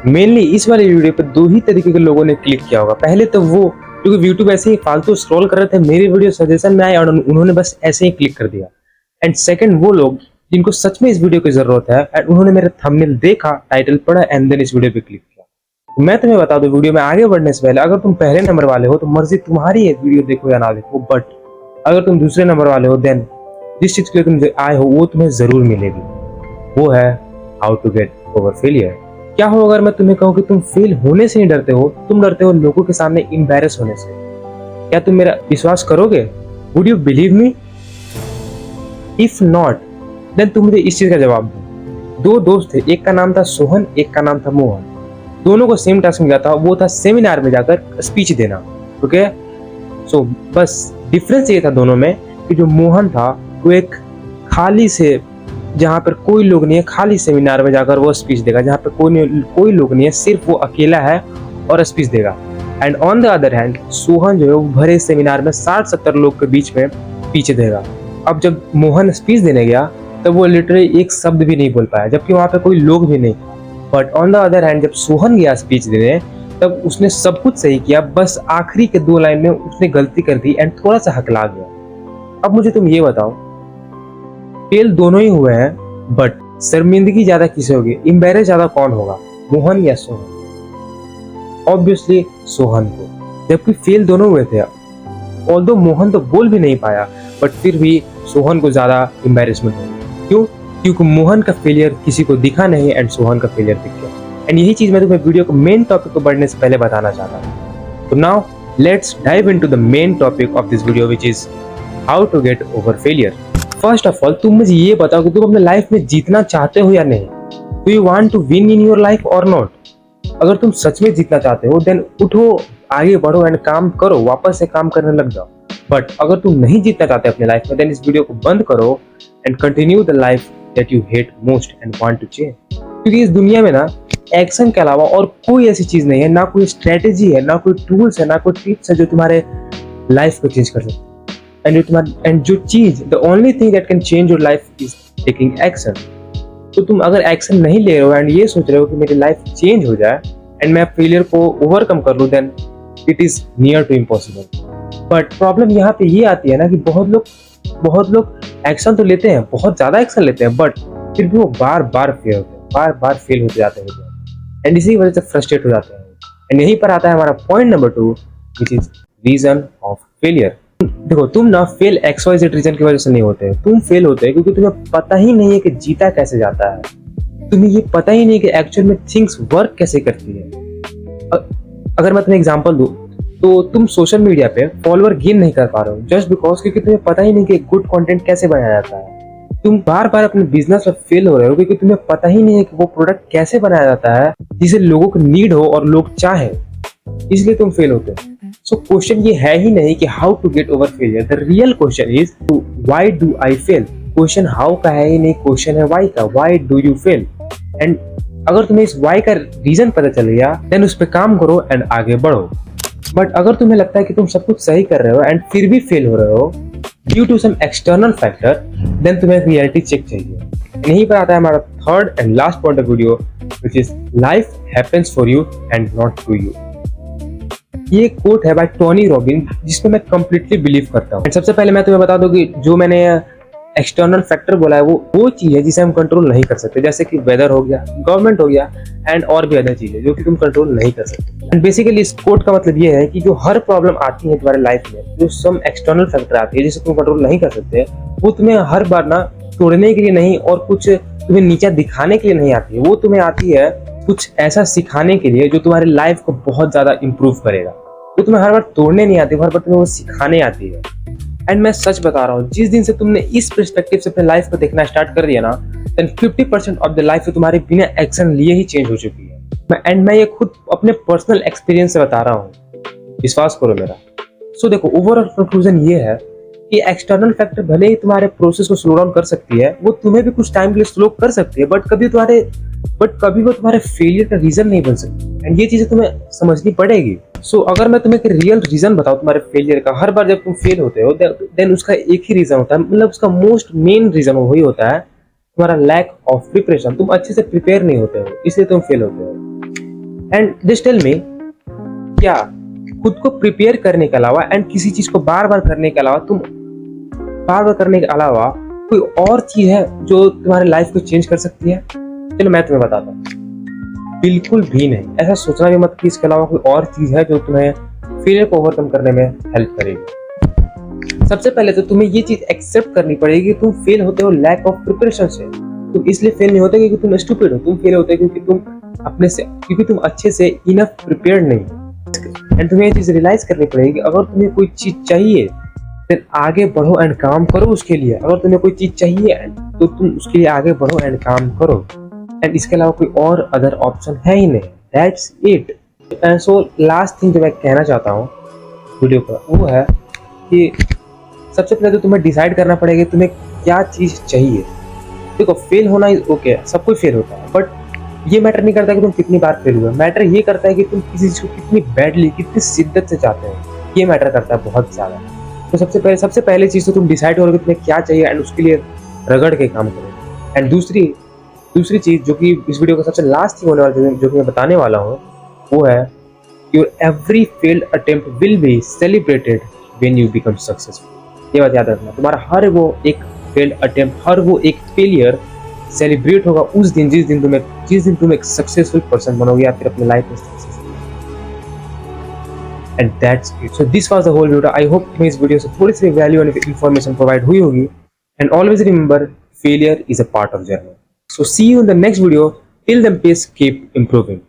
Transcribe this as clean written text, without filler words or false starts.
Mainly इस वाले video पे दो ही तरीके के लोगों ने क्लिक किया होगा। पहले तो वो जो कि यूट्यूब ऐसे ही फालतू स्क्रॉल कर रहे थे, मेरी वीडियो सजेशन में आए और उन्होंने बस ऐसे ही क्लिक कर दिया। एंड सेकंड वो लोग जिनको सच में इस वीडियो की जरूरत है एंड उन्होंने मेरा थंबनेल देखा, टाइटल पढ़ा एंड देन इस वीडियो पे क्लिक किया। तो मैं तुम्हें बता दूं, वीडियो में आगे बढ़ने से पहले अगर तुम पहले नंबर वाले हो तो मर्जी तुम्हारी है, वीडियो देखो या ना देखो, बट अगर तुम दूसरे नंबर वाले हो देन जिस चीज के लिए तुम आए हो वो तुम्हें जरूर मिलेगी। वो है how to get over failure. क्या हो अगर मैं तुम्हें कहूँ कि तुम फेल होने से नहीं डरते हो, तुम डरते हो लोगों के सामने एम्बैरेस होने से। क्या तुम मेरा विश्वास करोगे? Would you believe me? If not then तुम मुझे इस चीज का जवाब दो। दो दोस्त थे, एक का नाम था सोहन, एक का नाम था मोहन। दोनों को सेम टास्क मिला था, वो था सेमिनार में जाकर स्पीच देना। ओके, सो बस डिफरेंस ये था दोनों में कि जो मोहन था वो एक खाली से, जहाँ पर कोई लोग नहीं है, खाली सेमिनार में जाकर वो स्पीच देगा, जहाँ पर कोई लोग नहीं है, सिर्फ वो अकेला है और स्पीच देगा। And on the other hand Sohan जो है वो भरे सेमिनार में 60-70 लोग के बीच में स्पीच देगा। अब जब मोहन स्पीच देने गया तब वो लिटरली एक शब्द भी नहीं बोल पाया, जबकि वहाँ पे कोई लोग भी नहीं। But on the other hand जब सोहन गया स्पीच देने तब उसने सब कुछ सही किया, बस आखिरी के 2 लाइन में उसने गलती कर दी एंड थोड़ा सा हकला गया। अब मुझे तुम ये बताओ, फेल दोनों ही हुए हैं, बट शर्मिंदगी ज्यादा किसे होगी, एम्बैरेस ज्यादा कौन होगा, मोहन या सोहन? ऑब्वियसली सोहन को, जबकि फेल दोनों हुए थे। ऑल्दो मोहन तो बोल भी नहीं पाया, बट फिर भी सोहन को ज्यादा एम्बैरेसमेंट हुई। क्यों? क्योंकि मोहन का फेलियर किसी को दिखा नहीं एंड सोहन का फेलियर दिख गया। एंड यही चीज मैं तुम्हें वीडियो को मेन टॉपिक को बढ़ने से पहले बताना चाहता हूँ। तो now let's dive into the main topic of this video, which is how to get over failure. First of all तुम मुझे ये बताओ कि तुम अपने लाइफ में जीतना चाहते हो या नहीं। Do you want to win in your life और नॉट? अगर तुम सच में जीतना चाहते हो देन उठो, आगे बढ़ो एंड काम करो, वापस से काम करने लग जाओ। बट अगर तुम नहीं जीतना चाहते अपने लाइफ में देन इस वीडियो को बंद करो and continue the life that you hate most and want to change. क्योंकि इस दुनिया में ना एक्शन के अलावा और कोई ऐसी चीज नहीं है, ना कोई स्ट्रेटेजी है, ना कोई टूल्स है, ना कोई टिप्स है जो तुम्हारे लाइफ को चेंज कर सकते। एंड जो चीज, the only thing that can change your life is taking action. तो तुम अगर एक्शन नहीं ले रहे हो एंड ये सोच रहे हो कि मेरी लाइफ चेंज हो जाए एंड मैं फेलियर को ओवरकम कर लूं, then it is near to impossible. But problem यहाँ पे ये आती है ना कि बहुत लोग एक्शन तो लेते हैं, बहुत ज्यादा एक्शन लेते हैं, बट फिर भी वो बार बार फेल होते जाते हैं एंड इसी वजह से फ्रस्ट्रेट हो जाते हैं। एंड यहीं पर आता है हमारा point number 2, which is reason of failure. देखो, तुम ना फेल XYZ रीजन की वजह से नहीं होते, तुम फेल होते हैं क्योंकि तुम्हें पता ही नहीं है कि जीता कैसे जाता है। तुम्हें ये पता ही नहीं कि एक्चुअल में थिंग्स वर्क कैसे करती है। अगर मैं तुम्हें एग्जांपल दूं तो तुम सोशल मीडिया पे फॉलोअर गेन नहीं कर पा रहे हो जस्ट बिकॉज क्योंकि तुम्हें पता ही नहीं कि गुड कंटेंट कैसे बनाया जाता है। तुम बार बार अपने बिजनेस में फेल हो रहे हो क्योंकि तुम्हें पता ही नहीं है कि वो प्रोडक्ट कैसे बनाया जाता है जिसे लोगों को नीड हो और लोग चाहे, इसलिए तुम फेल होते हो। सो क्वेश्चन ये है ही नहीं कि how to get over failure, the real question is why do I fail. Question how का है ही नहीं, क्वेश्चन है व्हाई का, why do you fail. And अगर तुम्हें इस व्हाई का रीजन पता चल गया देन उस पर काम करो एंड आगे बढ़ो। बट अगर तुम्हें लगता है कि तुम सब कुछ सही कर रहे हो एंड फिर भी फेल हो रहे हो due to some external factor, then तुम्हें रियलिटी चेक चाहिए। यहीं पर आता है हमारा third and last point of video, which is life happens for you and not to you. ये कोट है बाय टोनी रॉबिन जिसमें मैं कंप्लीटली बिलीव करता हूँ। सबसे पहले मैं तुम्हें बता दूं कि जो मैंने एक्सटर्नल फैक्टर बोला है वो चीज है जिसे हम कंट्रोल नहीं कर सकते, जैसे कि वेदर हो गया, गवर्नमेंट हो गया एंड और भी अदर चीजें जो कि तुम कंट्रोल नहीं कर सकते। एंड बेसिकली इस कोट का मतलब ये है कि जो हर प्रॉब्लम आती है तुम्हारे लाइफ में, जो सम एक्सटर्नल फैक्टर आती है जिसे तुम कंट्रोल नहीं कर सकते, वो तुम्हें हर बार ना तोड़ने के लिए नहीं और कुछ तुम्हें नीचा दिखाने के लिए नहीं आती है, वो तुम्हें आती है कुछ ऐसा सिखाने के लिए जो तुम्हारी लाइफ को बहुत ज्यादा इंप्रूव करेगा। तो तुम्हें हर बार तोड़ने नहीं आती, हर बार तुम्हें वो सिखाने आती है। एंड मैं सच बता रहा हूँ, जिस दिन से तुमने इस पर्सपेक्टिव से अपने लाइफ को देखना स्टार्ट कर दिया ना, देन 50% ऑफ द लाइफ तुम्हारी बिना एक्शन लिए ही चेंज हो चुकी है। मैं ये खुद अपने पर्सनल एक्सपीरियंस से बता रहा हूँ, विश्वास करो मेरा। सो देखो, ओवरऑल कंक्लूजन ये है कि एक्सटर्नल फैक्टर भले ही तुम्हारे प्रोसेस को स्लो डाउन कर सकती है, वो तुम्हें भी कुछ टाइम के लिए स्लो कर सकती है, बट कभी वो तुम्हारे फेलियर का रीजन नहीं बन सकती। एंड ये चीजें तुम्हें समझनी पड़ेगी। सो अगर मैं तुम्हें एक रियल रीजन बताऊं तुम्हारे फेलियर का, हर बार जब तुम फेल होते हो देन उसका एक ही रीजन होता है, मतलब उसका मोस्ट मेन रीजन वही होता है तुम्हारा लैक ऑफ प्रिपरेशन। तुम अच्छे से प्रिपेयर नहीं होते हो, इसलिए तुम फेल होते हो। एंड जस्ट टेल मी, क्या खुद को प्रिपेयर करने के अलावा एंड किसी चीज को बार बार करने के अलावा करने के अलावा कोई और चीज है जो तुम्हारे लाइफ को चेंज कर सकती है? चलो मैं तुम्हें बताता हूँ, बिल्कुल भी नहीं। ऐसा सोचना भी मत कि इसके अलावा कोई और चीज है जो तुम्हें फेलियर को ओवरकम करने में हेल्प करेगी। सबसे पहले तो तुम्हें ये चीज एक्सेप्ट करनी पड़ेगी कि तुम फेल होते हो लैक ऑफ प्रिपरेशन से। तुम इसलिए फेल नहीं होते क्योंकि तुम स्टूपिड हो, तुम फेल होते क्योंकि तुम अच्छे से इनफ प्रिपेयर्ड नहीं हो। एंड तुम्हें ये चीज रियलाइज करनी पड़ेगी कि अगर तुम्हें कोई चीज चाहिए फिर आगे बढ़ो एंड काम करो उसके लिए। अगर तुम्हें कोई चीज चाहिए तो तुम उसके लिए आगे बढ़ो एंड काम करो। एंड इसके अलावा कोई और अदर ऑप्शन है ही नहीं। That's it. So last thing जो मैं कहना चाहता हूँ वीडियो पर वो है कि सबसे पहले तो तुम्हें डिसाइड करना पड़ेगा कि तुम्हें क्या चीज़ चाहिए। देखो, फेल होना इज ओके, सब कोई फेल होता है, बट ये मैटर नहीं करता कि तुम कितनी बार फेल हुए। मैटर ये करता है कि तुम किसी चीज़ को कितनी बैडली, कितनी शिद्दत से चाहते हो, ये मैटर करता है बहुत ज़्यादा। तो सबसे पहले चीज़ तो तुम डिसाइड करो कि तुम्हें क्या चाहिए एंड उसके लिए रगड़ के काम करो। एंड दूसरी चीज़ जो कि इस वीडियो का सबसे लास्ट थिंग होने वाला जो कि मैं बताने वाला हूँ वो है, your every failed attempt will be celebrated when you become successful. ये बात याद रखना, तुम्हारा हर वो एक फेल्ड अटेम्प्ट, हर वो एक फेलियर सेलिब्रेट होगा उस दिन जिस दिन तुम एक सक्सेसफुल पर्सन बनोगे या फिर अपने लाइफ में successful. And that's it. So this was the whole video. I hope तुम्हें इस वीडियो से थोड़ी सी वैल्यू एंड इन्फॉर्मेशन प्रोवाइड हुई होगी। And always remember, failure is a part of journey. So see you in the next video. Till then, please keep improving.